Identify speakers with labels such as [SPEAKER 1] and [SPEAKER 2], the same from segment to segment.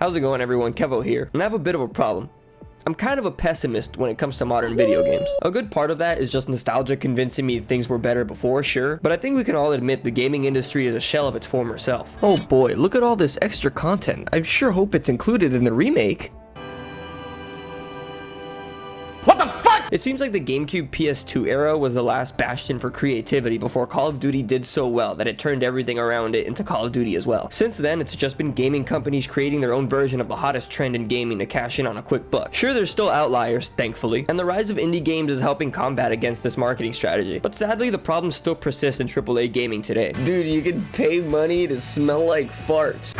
[SPEAKER 1] How's it going, everyone? Kevo here, and I have a bit of a problem. I'm kind of a pessimist when it comes to modern video games. A good part of that is just nostalgia convincing me things were better before, sure, but I think we can all admit the gaming industry is a shell of its former self. Oh boy, look at all this extra content. I sure hope it's included in the remake. What the fuck? It seems like the GameCube PS2 era was the last bastion for creativity before Call of Duty did so well that it turned everything around it into Call of Duty as well. Since then, it's just been gaming companies creating their own version of the hottest trend in gaming to cash in on a quick buck. Sure, there's still outliers, thankfully, and the rise of indie games is helping combat against this marketing strategy. But sadly, the problem still persists in AAA gaming today. Dude, you can pay money to smell like farts.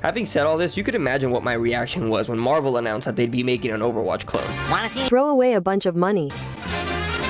[SPEAKER 1] Having said all this, you could imagine what my reaction was when Marvel announced that they'd be making an Overwatch clone.
[SPEAKER 2] Wanna see?
[SPEAKER 3] Throw away a bunch of money.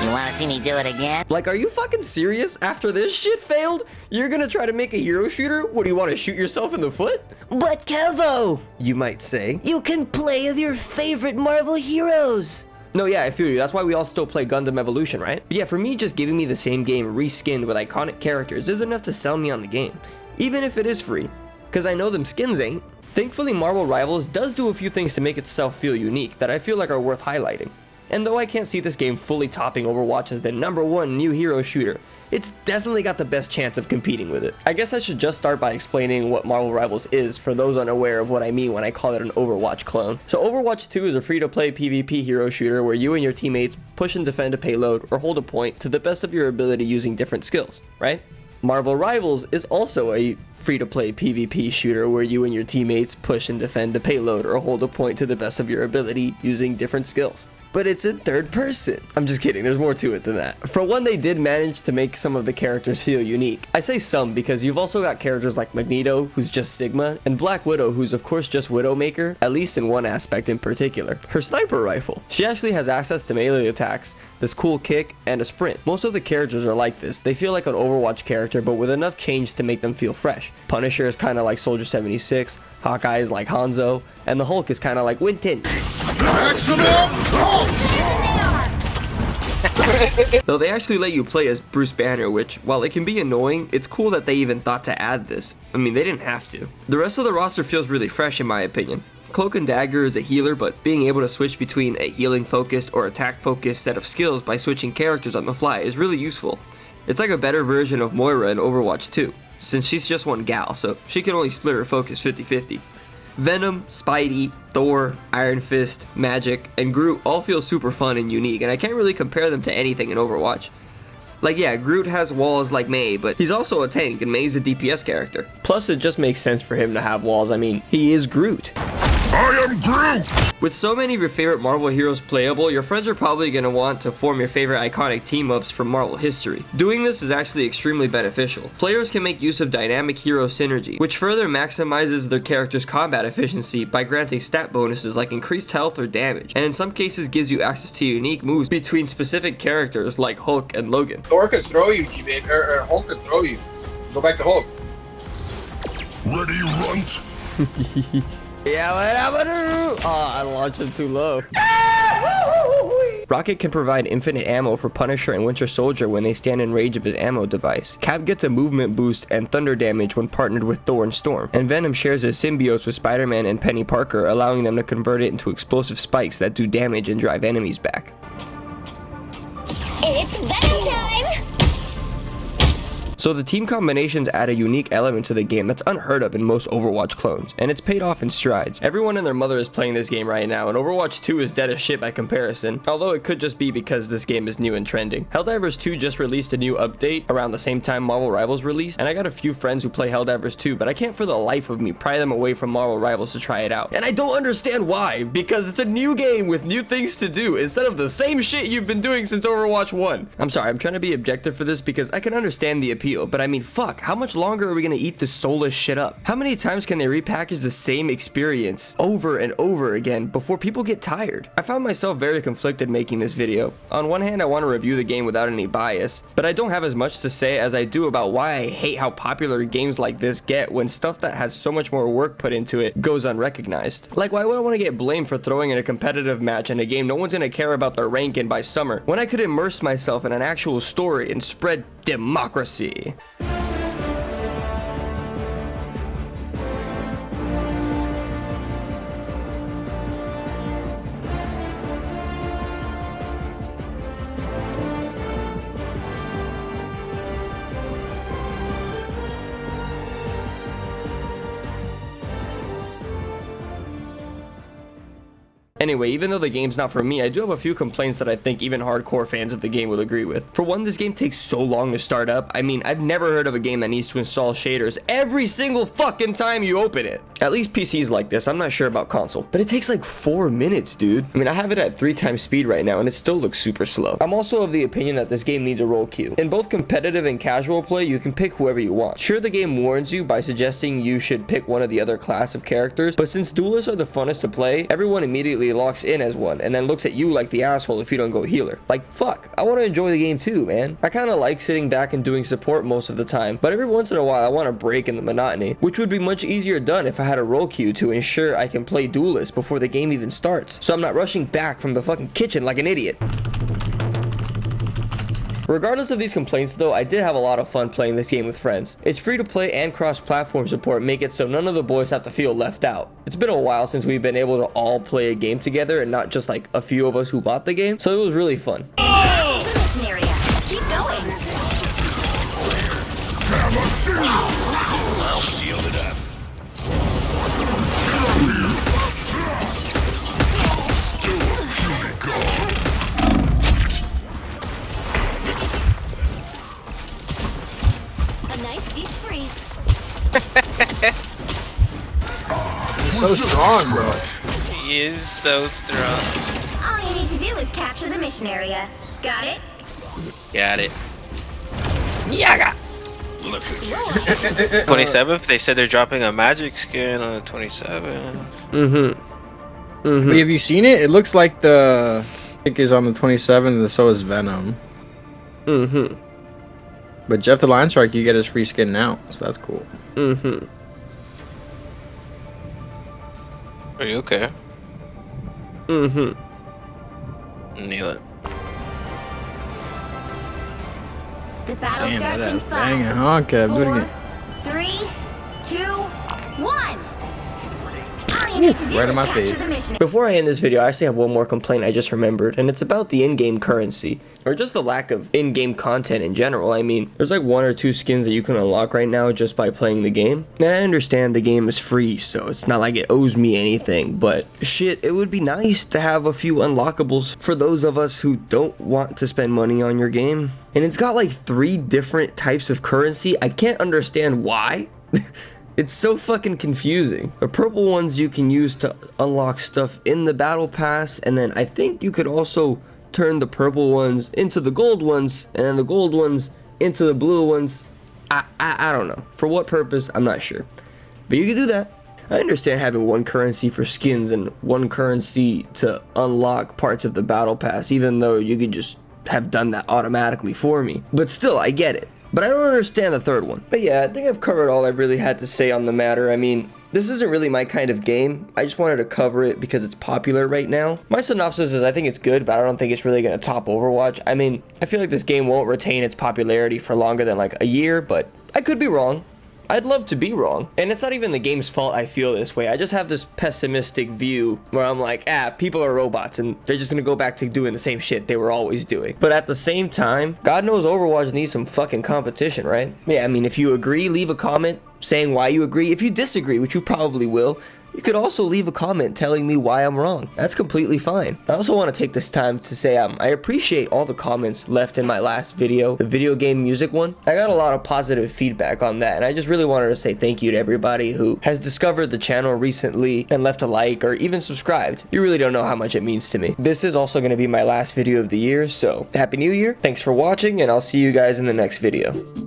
[SPEAKER 2] You wanna see me do it again?
[SPEAKER 1] Like, are you fucking serious? After this shit failed, you're gonna try to make a hero shooter? What, do you want to shoot yourself in the foot?
[SPEAKER 4] But Kevo,
[SPEAKER 1] You might say.
[SPEAKER 4] you can play as your favorite Marvel heroes.
[SPEAKER 1] No, yeah, I feel you. That's why we all still play Gundam Evolution, right? But yeah, for me, just giving me the same game reskinned with iconic characters is enough to sell me on the game. Even if it is free. Because I know them skins ain't. Thankfully, Marvel Rivals does do a few things to make itself feel unique that I feel like are worth highlighting. And though I can't see this game fully topping Overwatch as the #1 new hero shooter, it's definitely got the best chance of competing with it. I guess I should just start by explaining what Marvel Rivals is for those unaware of what I mean when I call it an Overwatch clone. So Overwatch 2 is a free-to-play PvP hero shooter where you and your teammates push and defend a payload or hold a point to the best of your ability using different skills, right? Marvel Rivals is also a free-to-play PvP shooter where you and your teammates push and defend a payload or hold a point to the best of your ability using different skills. But it's in third person. I'm just kidding, there's more to it than that. For one, they did manage to make some of the characters feel unique. I say some because you've also got characters like Magneto, who's just Sigma, and Black Widow, who's of course just Widowmaker, at least in one aspect in particular, her sniper rifle. She actually has access to melee attacks, this cool kick, and a sprint. Most of the characters are like this. They feel like an Overwatch character, but with enough change to make them feel fresh. Punisher is kind of like Soldier 76, Hawkeye is like Hanzo, and the Hulk is kind of like Winton. Though they actually let you play as Bruce Banner, which, while it can be annoying, it's cool that they even thought to add this. I mean, they didn't have to. The rest of the roster feels really fresh in my opinion. Cloak and Dagger is a healer, but being able to switch between a healing focused or attack focused set of skills by switching characters on the fly is really useful. It's like a better version of Moira in Overwatch 2, since she's just one gal, so she can only split her focus 50-50. Venom, Spidey, Thor, Iron Fist, Magic, and Groot all feel super fun and unique, and I can't really compare them to anything in Overwatch. Like, yeah, Groot has walls like Mei, but he's also a tank, and Mei's a DPS character. Plus, it just makes sense for him to have walls. I mean, he is Groot. I am Groot! With so many of your favorite Marvel heroes playable, your friends are probably going to want to form your favorite iconic team-ups from Marvel history. Doing this is actually extremely beneficial. Players can make use of dynamic hero synergy, which further maximizes their character's combat efficiency by granting stat bonuses like increased health or damage, and in some cases gives you access to unique moves between specific characters like Hulk and Logan.
[SPEAKER 5] Thor could throw you, teammate, or Hulk could throw you. Go back to Hulk.
[SPEAKER 6] Ready, runt?
[SPEAKER 1] Yeah, I launched it too low. Rocket can provide infinite ammo for Punisher and Winter Soldier when they stand in range of his ammo device. Cap gets a movement boost and thunder damage when partnered with Thor and Storm. And Venom shares his symbiote with Spider-Man and Penny Parker, allowing them to convert it into explosive spikes that do damage and drive enemies back.
[SPEAKER 7] It's Venom time!
[SPEAKER 1] So the team combinations add a unique element to the game that's unheard of in most Overwatch clones, and it's paid off in strides. Everyone and their mother is playing this game right now, and Overwatch 2 is dead as shit by comparison, although it could just be because this game is new and trending. Helldivers 2 just released a new update around the same time Marvel Rivals released, and I got a few friends who play Helldivers 2, but I can't for the life of me pry them away from Marvel Rivals to try it out. And I don't understand why, because it's a new game with new things to do instead of the same shit you've been doing since Overwatch 1. I'm sorry, I'm trying to be objective for this because I can understand the appeal, but I mean, fuck, how much longer are we gonna eat this soulless shit up? How many times can they repackage the same experience over and over again before people get tired? I found myself very conflicted making this video. On one hand, I want to review the game without any bias, but I don't have as much to say as I do about why I hate how popular games like this get when stuff that has so much more work put into it goes unrecognized. Like, why would I want to get blamed for throwing in a competitive match in a game no one's gonna care about their rank in by summer, when I could immerse myself in an actual story and spread democracy? Anyway, even though the game's not for me, I do have a few complaints that I think even hardcore fans of the game will agree with. For one, this game takes so long to start up. I mean, I've never heard of a game that needs to install shaders every single fucking time you open it. At least PC's like this, I'm not sure about console. But it takes like 4 minutes, dude. I mean, I have it at 3 times speed right now and it still looks super slow. I'm also of the opinion that this game needs a role queue. In both competitive and casual play, you can pick whoever you want. Sure, the game warns you by suggesting you should pick one of the other class of characters, but since duelists are the funnest to play, everyone immediately locks in as one and then looks at you like the asshole if you don't go healer. Like, fuck, I want to enjoy the game too, man. I kind of like sitting back and doing support most of the time, but every once in a while I want to break in the monotony, which would be much easier done if I had a role queue to ensure I can play duelist before the game even starts, so I'm not rushing back from the fucking kitchen like an idiot. Regardless of these complaints though, I did have a lot of fun playing this game with friends. It's free to play and cross-platform support make it so none of the boys have to feel left out. It's been a while since we've been able to all play a game together and not just like a few of us who bought the game, so it was really fun.
[SPEAKER 3] Mission area. Keep going.
[SPEAKER 6] I'll shield it up.
[SPEAKER 3] A nice deep freeze.
[SPEAKER 5] He's so strong, bro.
[SPEAKER 7] He is so strong.
[SPEAKER 3] All you need to do is capture the mission area. Got it?
[SPEAKER 7] Got it.
[SPEAKER 1] Yaga!
[SPEAKER 6] Look at you.
[SPEAKER 7] 27th, they said they're dropping a magic skin on the 27th.
[SPEAKER 8] But have you seen it? It looks like the pick is on the 27th, and so is Venom. But Jeff the Lion Strike, you get his free skin now, so that's cool.
[SPEAKER 7] Are you okay? Knew it.
[SPEAKER 3] The battle
[SPEAKER 8] Damn,
[SPEAKER 3] starts
[SPEAKER 8] that
[SPEAKER 3] in
[SPEAKER 8] is banging.
[SPEAKER 3] 5,
[SPEAKER 8] Okay, do it
[SPEAKER 3] 4,
[SPEAKER 8] again.
[SPEAKER 3] 3, 2, 1. All you need to do
[SPEAKER 8] Right
[SPEAKER 3] is
[SPEAKER 8] in my
[SPEAKER 3] capture
[SPEAKER 8] face.
[SPEAKER 3] the mission.
[SPEAKER 1] Before I end this video, I actually have one more complaint I just remembered, and it's about the in-game currency, or just the lack of in-game content in general. I mean, there's like 1 or 2 skins that you can unlock right now just by playing the game. And I understand the game is free, so it's not like it owes me anything, but shit, it would be nice to have a few unlockables for those of us who don't want to spend money on your game. And it's got like 3 different types of currency. I can't understand why. It's so fucking confusing. The purple ones you can use to unlock stuff in the battle pass, and then I think you could also turn the purple ones into the gold ones, and then the gold ones into the blue ones. I don't know. For what purpose, I'm not sure. But you can do that. I understand having 1 currency for skins and 1 currency to unlock parts of the battle pass, even though you could just have done that automatically for me. But still, I get it. But I don't understand the 3rd one. But yeah, I think I've covered all I really had to say on the matter. I mean, this isn't really my kind of game. I just wanted to cover it because it's popular right now. My synopsis is I think it's good, but I don't think it's really going to top Overwatch. I mean, I feel like this game won't retain its popularity for longer than like a year, but I could be wrong. I'd love to be wrong. And it's not even the game's fault I feel this way. I just have this pessimistic view where I'm like, people are robots and they're just gonna go back to doing the same shit they were always doing. But at the same time, God knows Overwatch needs some fucking competition, right? Yeah, I mean, if you agree, leave a comment saying why you agree. If you disagree, which you probably will, you could also leave a comment telling me why I'm wrong. That's completely fine. I also want to take this time to say I appreciate all the comments left in my last video, the video game music one. I got a lot of positive feedback on that, and I just really wanted to say thank you to everybody who has discovered the channel recently and left a like or even subscribed. You really don't know how much it means to me. This is also going to be my last video of the year, so Happy New Year. Thanks for watching, and I'll see you guys in the next video.